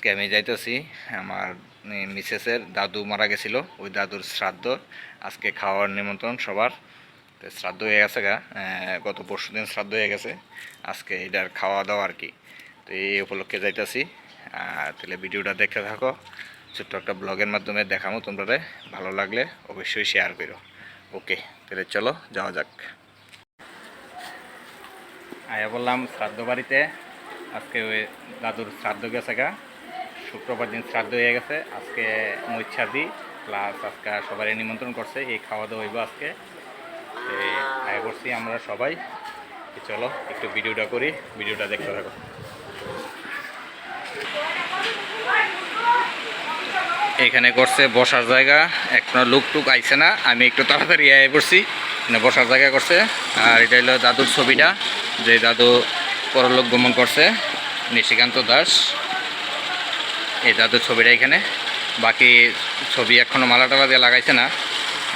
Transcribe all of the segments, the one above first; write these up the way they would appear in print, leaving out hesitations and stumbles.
আজকে আমি যাইতেছি আমার মিসেসের দাদু মারা গেছিল, ওই দাদুর শ্রাদ্ধ। আজকে খাওয়ার নিমন্ত্রণ সবার। তো শ্রাদ্ধ হয়ে গেছে গত পরশু দিন শ্রাদ্ধ হয়ে গেছে, আজকে এটার খাওয়া দাওয়া আর কি। তো এই উপলক্ষে যাইতেছি। তাহলে ভিডিওটা দেখতে থাকো, ছোট্ট একটা ব্লগের মাধ্যমে দেখাবো তোমরা, ভালো লাগলে অবশ্যই শেয়ার করো। ওকে, তাহলে চলো যাওয়া যাক। আয়া বললাম শ্রাদ্ধ বাড়িতে, আজকে ওই দাদুর শ্রাদ্ধ গেছে শুক্রবার দিন শ্রাদ্ধ হয়ে গেছে। আজকে মৈচ্ছাদি প্লাস আজকে সবাই নিমন্ত্রণ করছে, এই খাওয়া দাওয়া হইব আজকে। আয়া করছি আমরা সবাই। চলো একটু ভিডিওটা করি, ভিডিওটা দেখতে থাকো। এখানে করছে বসার জায়গা, এখনো লোক টুক আইছে না, আমি একটু তাড়াতাড়ি আয় পড়ছি, বসার জায়গা করছে। আর এটা হলো দাদুর ছবিটা, যে দাদু পরলোক গমন করছে, নিশিকান্ত দাস। এই দাদুর ছবিটা এখানে, বাকি ছবি এখনও মালা টালা দিয়ে লাগাইছে না।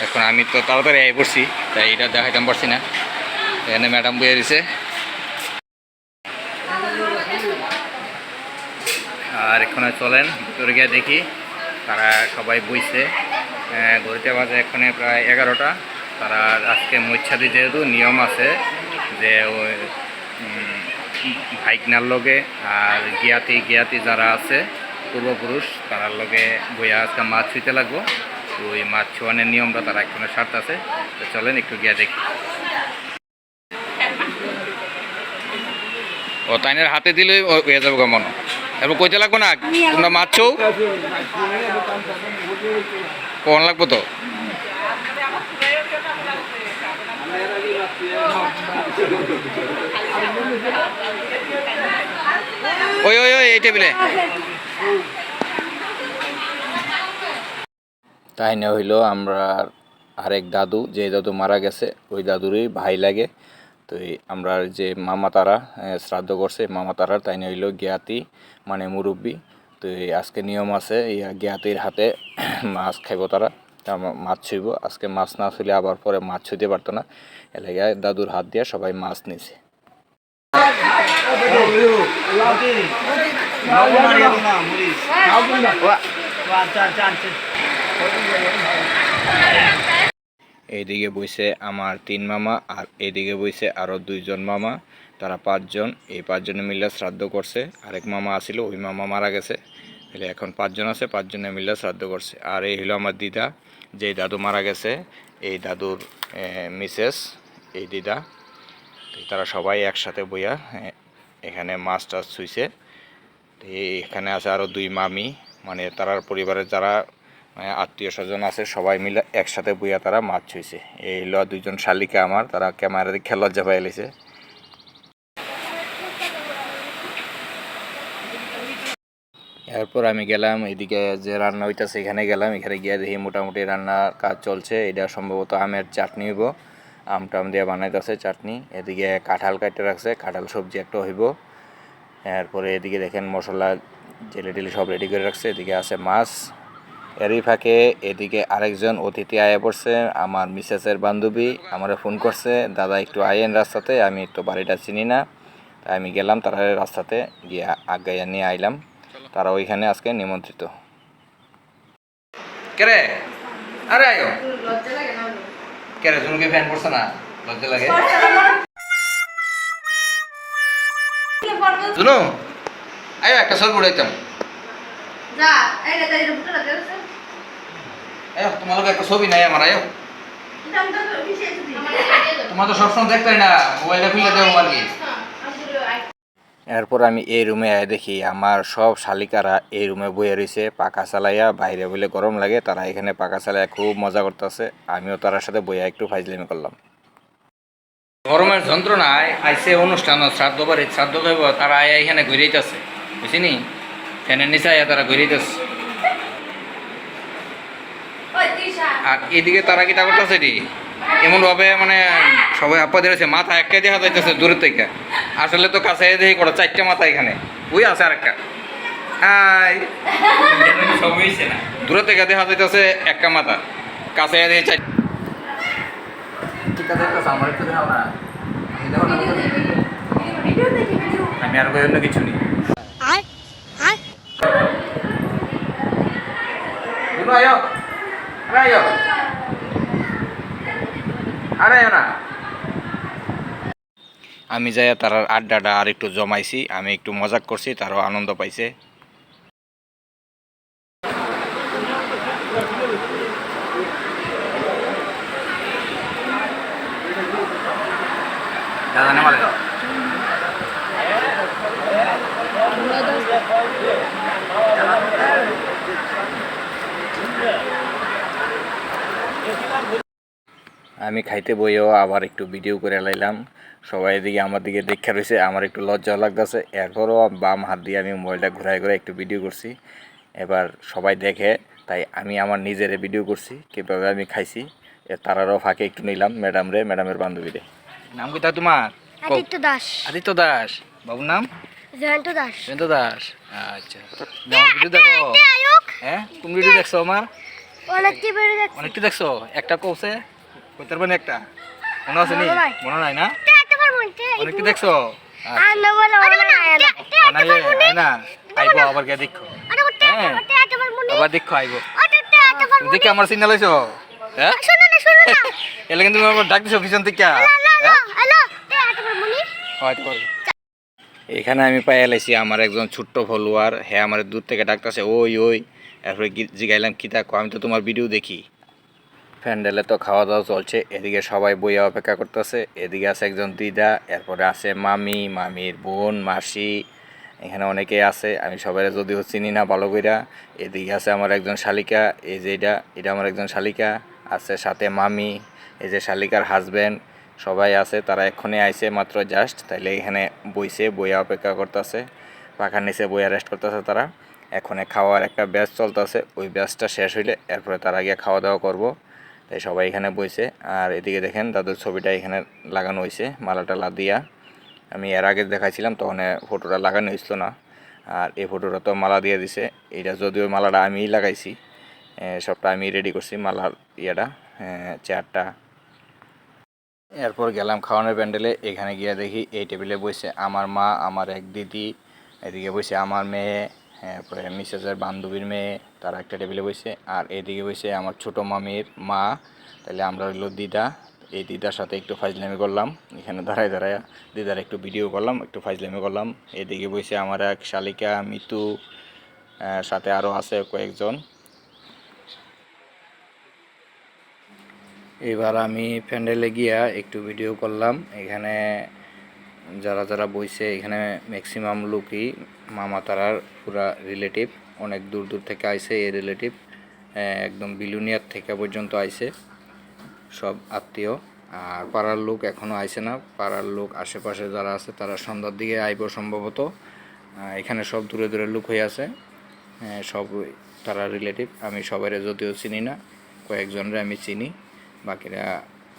এখন আমি তো তাড়াতাড়ি আয় পড়ছি, তাই এটা দেখাইতাম পারছি না। এখানে ম্যাডাম বইয়ে দিছে। আর এখানে চলেন ভিতরে গিয়ে দেখি তারা সবাই বইছে। ঘড়িতে বাজে এখানে প্রায় 11টা। তারা আজকে মৈচ্ছাদি যেহেতু নিয়ম আছে যে ওই ভাইকনার লগে আর জ্ঞাতি যারা আছে পূর্বপুরুষ, তারার লগে বইয়া আজকে মাছ ছুঁতে লাগবো। তো ওই মাছ ছোঁয়ানোর নিয়মটা তারা এখানে স্বার্থ আছে। তো চলেন একটু গিয়া দেখি। ও তাইনের হাতে দিলে হয়ে যাবো কেমন, এরপর কইতে লাগবো না তোমরা মাছ ছৌ কোন লাগবো তো। ওই ওই ওই এই টেবিলে তাই না হইলো আমরা আরেক দাদু, যে দাদু মারা গেছে ওই দাদুরই ভাই লাগে। তো আমরা যে মামা তারা শ্রাদ্ধ করছে, মামা তারার তাই না হইলো জ্ঞাতি মানে মুরব্বী। তো আজকে নিয়ম আছে, এই জ্ঞাতির হাতে মাছ খাইব তারা, মাছ ছুইব আজকে। মাছ না ছুইলে আবার পরে মাছ ছুঁতে পারতো না, এলাকায় দাদুর হাত দিয়ে সবাই মাছ নিছে। এইদিকে বইছে আমার 3 মামা, আর এইদিকে বইছে আরও 2জন মামা, তারা 5 জন। এই 5 জনে মিলে শ্রাদ্ধ করছে। আরেক মামা আসিল, ওই মামা মারা গেছে, তাহলে এখন 5 জন আছে, 5 জনে মিলে শ্রাদ্ধ করছে। আর এই হলো আমার দিদা, যে দাদু মারা গেছে এই দাদুর মিসেস, এই দিদা। তারা সবাই একসাথে বইয়া এখানে মাছ টাছ ছুঁইছে। এখানে আছে আরও 2 মামি, মানে তারার পরিবারের যারা আত্মীয় স্বজন আছে সবাই মিলে একসাথে বইয়া তারা মাছ ছুঁইছে। এই হলো 2জন শালিকা আমার, তারা ক্যামেরা দিয়ে লজ্জা পাই এলিছে। এরপর আমি গেলাম এদিকে যে রান্না হইতেছে, এখানে গেলাম। এখানে গিয়ে দেখি মোটামুটি রান্নার কাজ চলছে। এটা সম্ভবত আমের চাটনি হইব, আম দিয়ে বানাইতেছে চাটনি। এদিকে কাঁঠাল কাটতে রাখছে, কাঁঠাল সবজি একটা হইব। এরপরে এদিকে দেখেন মশলা জেলে টেলে সব রেডি করে রাখছে। এদিকে আছে মাছ। এরই ফাঁকে এদিকে আরেকজন অতিথি আয়া পড়ছে, আমার মিসেসের বান্ধবী আমারে ফোন করছে, দাদা একটু আইয়েন রাস্তাতে, আমি তো বাড়িটা চিনি না। তাই আমি গেলাম, তারা রাস্তাতে গিয়ে আগাইয়া নিয়ে আইলাম। তারা ওইখানে আজকে নিমন্ত্রিত। কেরে আরে আয়ো কেরে জুনুকে ফ্যান পড়ছে না, লজ্জা লাগে। জুনু আয়ো একটা ছবি উড়াইতাম। তোমার লোক একটা ছবি নাই আমার, আয়ো। তোমার তো সবসময় দেখতে না, মোবাইলটা খুলে দেবো আর কি। এরপর আমি এই রুমে দেখি আমার সব শালিকারা এই রুমে বইয়ে রয়েছে পাখা চালাইয়া। বাইরে বলে গরম লাগে, তারা এখানে পাখা চালাইয়া খুব মজা করতেছে। আমিও তার সাথে বইয়া একটু ফাইজলামি করলাম। গরমের যন্ত্রণায় আইসে অনুষ্ঠান শ্রাদ্ধ বাড়ি শ্রাদ্ধ খাইব, তারা আয়া এখানে ঘুরেইতেছে, বুঝছিনি, ফ্যানের নিচে আয়া তারা ঘুরেইতেছে। আর এদিকে তারা কি তা করতেছে এটি এমন ভাবে, মানে সবাই আপা দিয়েছে, মাথা একটাই দেখা যাইতেছে দূরের থেকে, আসলে তো কাছে দেখি কটা 4টে মাথা এখানে ওই আছে আরেকটা। দূরের থেকে দেখা যাইতেছে একটা মাথা, কাছে দেখি 4। আমি আর অন্য কিছু নেই। ayo. Ayo. Ayo na. আমি যাই তার আড্ডাটা আর একটু জমাইছি, আমি একটু মজাক করছি, তারও আনন্দ পাইছে। দাদা নেওয়া আমি খাইতে বইও আবার একটু ভিডিও করে লাইলাম। সবাই এদিকে আমার দিকে দেখে রয়েছে, আমার একটু লজ্জা লাগতেছে। এরপরও বাম হাত দিয়ে আমি মোবাইলটা ঘুরাই ঘুরাই একটু ভিডিও করছি। এবার সবাই দেখে, তাই আমি আমার নিজেরে ভিডিও করছি কীভাবে আমি খাইছি। তারারও ফাঁকে একটু নিলাম ম্যাডামের বান্ধবীরে। নাম কি তা তোমার? আদিত্য দাস। আদিত্য দাস। বাবুর নাম? জয়ন্ত দাস। জয়ন্ত দাস। আচ্ছা, ভিডিও দেখো। হ্যাঁ, কোন ভিডিও দেখছো আমার? অনেকটি দেখছো। একটা কৌছে কইতে পারবেন একটা? মনে আছে নি? মনে নাই না? অনেকটি দেখছো? না আইবো আবার কে দেখো। হ্যাঁ আবার দেখো আইবো। দেখে আমার সিগন্যাল হইছো? হ্যাঁ এলে কিন্তু আমার ডাক দিছো পিছন থেকে। এখানে আমি পাই এলাইছি আমার একজন ছোট্ট ফলোয়ার। হ্যাঁ আমার দূর থেকে ডাকতেছে ওই ওই। এরপরে জিগাইলাম কি থাকো, আমি তো তোমার ভিডিও দেখি। প্যান্ডেলে তো খাওয়া দাওয়া চলছে, এদিকে সবাই বইয়া অপেক্ষা করতেছে। এদিকে আছে একজন দিদা, এরপরে আছে মামি, মামির বোন, মাসি, এখানে অনেকেই আছে। আমি সবাই যদিও চিনি না ভালো কইরা। এদিকে আছে আমার একজন শালিকা, এই যে এটা আমার একজন শালিকা আছে, সাথে মামি, এই যে শালিকার হাজব্যান্ড, সবাই আছে। তারা এক্ষুনি আইছে মাত্র জাস্ট, তাইলে এখানে বইছে, বইয়া অপেক্ষা করতেছে, পাখার নিচে বইয়া রেস্ট করতেছে তারা। এখনে খাওয়ার একটা ব্যাচ চলতেছে, ওই ব্যাচটা শেষ হইলে এরপরে তারা গিয়ে খাওয়া দাওয়া করবো। তাই সবাই এখানে বইছে। আর এদিকে দেখেন দাদুর ছবিটা এখানে লাগানো হয়েছে মালাটা দিয়া। আমি এর আগে দেখাইছিলাম তখন ফটোটা লাগানো হয়েছিল না, আর এই ফটোটা তো মালা দিয়ে দিছে। এটা যদিও মালাটা আমিই লাগাইছি, সবটা আমি রেডি করছি মালার ইয়েটা, চেয়ারটা। এরপর গেলাম খাওয়ানোর প্যান্ডেলে। এখানে গিয়ে দেখি এই টেবিলে বসে আমার মা, আমার এক দিদি, এদিকে বসে আমার মেয়ে, এরপরে মিসেসের বান্ধবীর মেয়ে, তারা একটা টেবিলে বসে। আর এদিকে বসে আমার ছোটো মামির মা। তাহলে আমরা হইলো দিদা। এই দিদার সাথে একটু ফাইজলামি করলাম, এখানে দাঁড়ায় দাঁড়ায় দিদার একটু ভিডিও করলাম, একটু ফাইজলামি করলাম। এদিকে বসে আমার এক শালিকা মিতু, সাথে আরও আছে কয়েকজন। এবার আমি প্যান্ডেলে গিয়া একটু ভিডিও করলাম। এখানে যারা যারা বইছে এখানে ম্যাক্সিমাম লোকই মামা তারার পুরা রিলেটিভ, অনেক দূর দূর থেকে আইছে এই রিলেটিভ, একদম বিলুনিয়ার থেকে পর্যন্ত আইছে সব আত্মীয়। আর পাড়ার লোক এখনও আইছে না, পাড়ার লোক আশেপাশে যারা আছে তারা সন্ধ্যার দিকে আইব সম্ভবত। এখানে সব দূরে দূরে লোক হয়ে আছে, সব তারা রিলেটিভ। আমি সবাই যদিও চিনি না, কয়েকজনরে আমি চিনি, বাকিরা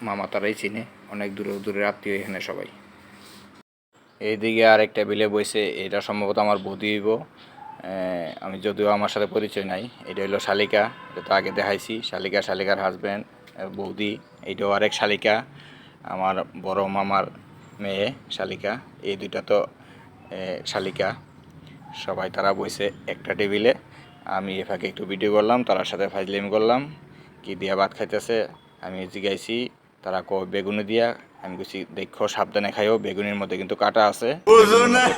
মামা তারাই চিনে, অনেক দূরে দূরের আত্মীয় এখানে সবাই। এইদিকে আরেক টেবিলে বসে, এটা সম্ভবত আমার বৌদি হইব, আমি যদিও আমার সাথে পরিচয় নাই। এটা হইলো শালিকা, এটা তো আগে দেখাইছি, শালিকা, শালিকার হাজব্যান্ড বৌদি। এইটাও আরেক শালিকা, আমার বড় মামার মেয়ে শালিকা। এই দুইটা তো শালিকা। সবাই তারা বসে একটা টেবিলে। আমি এ ফাঁকে একটু ভিডিও করলাম, তার সাথে ফাইজলামি করলাম। কি দিয়া ভাত খাইতেছে আমি জিগাইছি, তারা কয় বেগুনি দিয়া। আমি বলছি দেখো সাবধানে খাইও, বেগুনির মধ্যে কিন্তু কাটা আছে,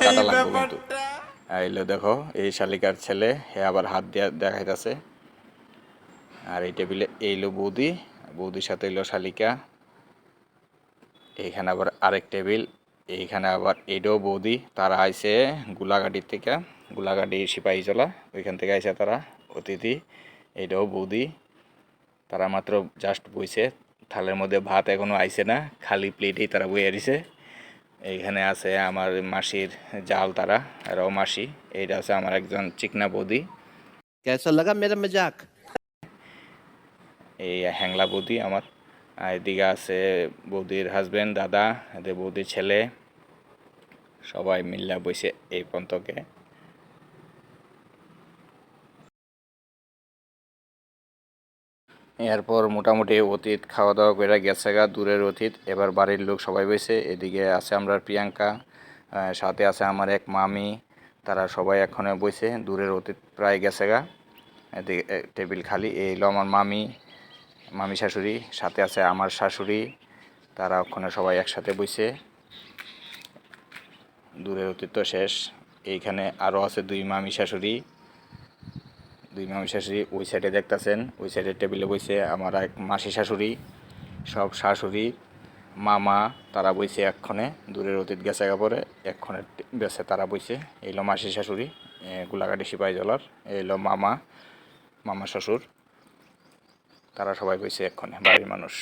কাটা লাগবে কিন্তু। এইলো দেখো এই শালিকার ছেলে, হে আবার হাত দিয়া দেখাইতেছে। আর এই টেবিলে এইলো বৌদি, বৌদির সাথে এলো শালিকা। এইখানে আবার আরেক টেবিল, এইখানে আবার এটাও বৌদি। তারা আইছে গোলাঘাটির থেকে, গোলাঘাটি সিপাহীজলা, ওইখান থেকে আইছে তারা অতিথি। এটাও বৌদি। তারা মাত্র জাস্ট বইছে, থালের মধ্যে ভাত এখনো আইছে না, খালি প্লেটেই তারা বইয়ে দিছে। এইখানে আছে আমার মাসির জাল, তারা এরাও মাসি। এইটা আছে আমার একজন চিকনা বৌদি। कैसा लगा मेरा मजाक? এই হ্যাংলা বৌদি আমার। আর এদিকে আছে বৌদির হাজব্যান্ড, দাদা, এদের বৌদির ছেলে, সবাই মিল্লা বইছে এই পন্তকে। এরপর মোটামুটি অতীত খাওয়া দাওয়া করে গেছে গা, দূরের অতীত। এবার বাড়ির লোক সবাই বসে। এদিকে আছে আমরা প্রিয়াঙ্কা, সাথে আছে আমার এক মামি, তারা সবাই এখনো বসে। দূরের অতীত প্রায় গেছে গা। এদিকে টেবিল খালি। এই হলো আমার মামি শাশুড়ি, সাথে আছে আমার শাশুড়ি, তারা ওখানে সবাই একসাথে বইছে। দূরের অতীত শেষ। এইখানে আরও আছে দুই মামি শাশুড়ি ওই সাইডে দেখতেছেন, ওই সাইডের টেবিলে বইছে আমার এক মাসি শাশুড়ি, সব শাশুড়ি মামা তারা বইছে এক্ষণে। দূরের অতীত গেছে পরে এক্ষণে বেছে তারা বইছে। এইলো মাসি শাশুড়ি গোলাঘাটি সিপাহীজলার, এইলো মামা শ্বশুর, তারা সবাই বইছে এক্ষণে বাড়ির মানুষ।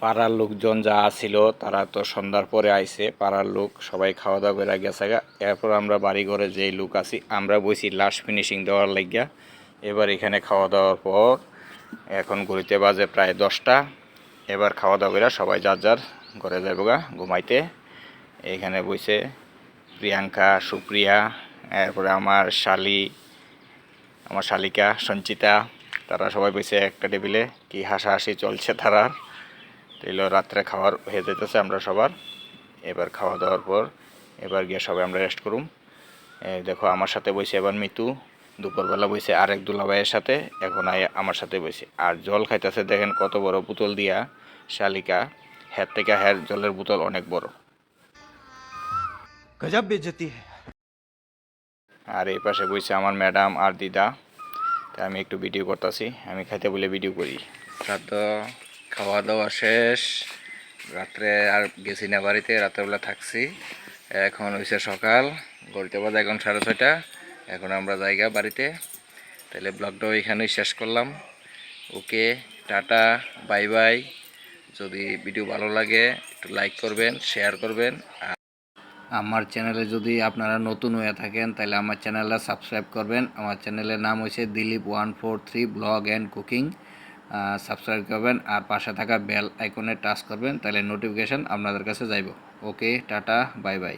পাড়ার লোকজন যা ছিল তারা তো সন্ধ্যার পরে আইছে, পাড়ার লোক সবাই খাওয়া দাওয়া করে গেছে গা। এরপর আমরা বাড়ি ঘরে যেই লোক আছি আমরা বইছি লাস্ট ফিনিশিং দেওয়ার লাগিয়া। এবার এখানে খাওয়া দাওয়ার পর এখন ঘড়িতে বাজে প্রায় 10টা। এবার খাওয়া দাওয়া করে সবাই যার যার ঘরে যাইব গা ঘুমাইতে। এইখানে বইছে প্রিয়াঙ্কা, সুপ্রিয়া, এরপরে আমার শালিকা সঞ্চিতা, তারা সবাই বইছে একটা টেবিলে, কি হাসাহাসি চলছে তারা। তাইলে রাত্রে খাওয়ার হয়ে যেতেছে আমরা সবার। এবার খাওয়া দাওয়ার পর এবার গিয়ে সবাই আমরা রেস্ট করুম। দেখো আমার সাথে বইছে এবার মিতু, দুপুরবেলা বইছে আরেক দুলাভাইয়ের সাথে, এখন আমার সাথে বইছে। আর জল খাইতেছে দেখেন কত বড় বোতল দিয়া শালিকা, হ্যার থেকে হ্যার জলের বোতল অনেক বড়। गजब बेइज्जती है। আর এই পাশে বইছে আমার ম্যাডাম আর দিদা। তাই আমি একটু ভিডিও করতেছি, আমি খাইতে বলে ভিডিও করি। তো খাওয়া দাওয়া শেষ, রাত্রে আর গেছি না বাড়িতে, রাত্রেবেলা থাকছি। এখন হয়েছে সকাল, ঘড়িতে বাজে এখন 6:30। এখন আমরা জায়গা বাড়িতে। তাহলে ব্লগটাও এখানেই শেষ করলাম। ওকে, টাটা, বাই বাই। যদি ভিডিও ভালো লাগে একটু লাইক করবেন, শেয়ার করবেন। আমার চ্যানেলে যদি আপনারা নতুন হয়ে থাকেন তাহলে আমার চ্যানেলটা সাবস্ক্রাইব করবেন। আমার চ্যানেলের নাম হচ্ছে Dilip 143 blog and cooking. Subscribe করবেন আর পাশে থাকা বেল আইকনে টাচ করবেন, তাহলে নোটিফিকেশান আপনাদের কাছে যাইব। ওকে, টাটা, বাই বাই।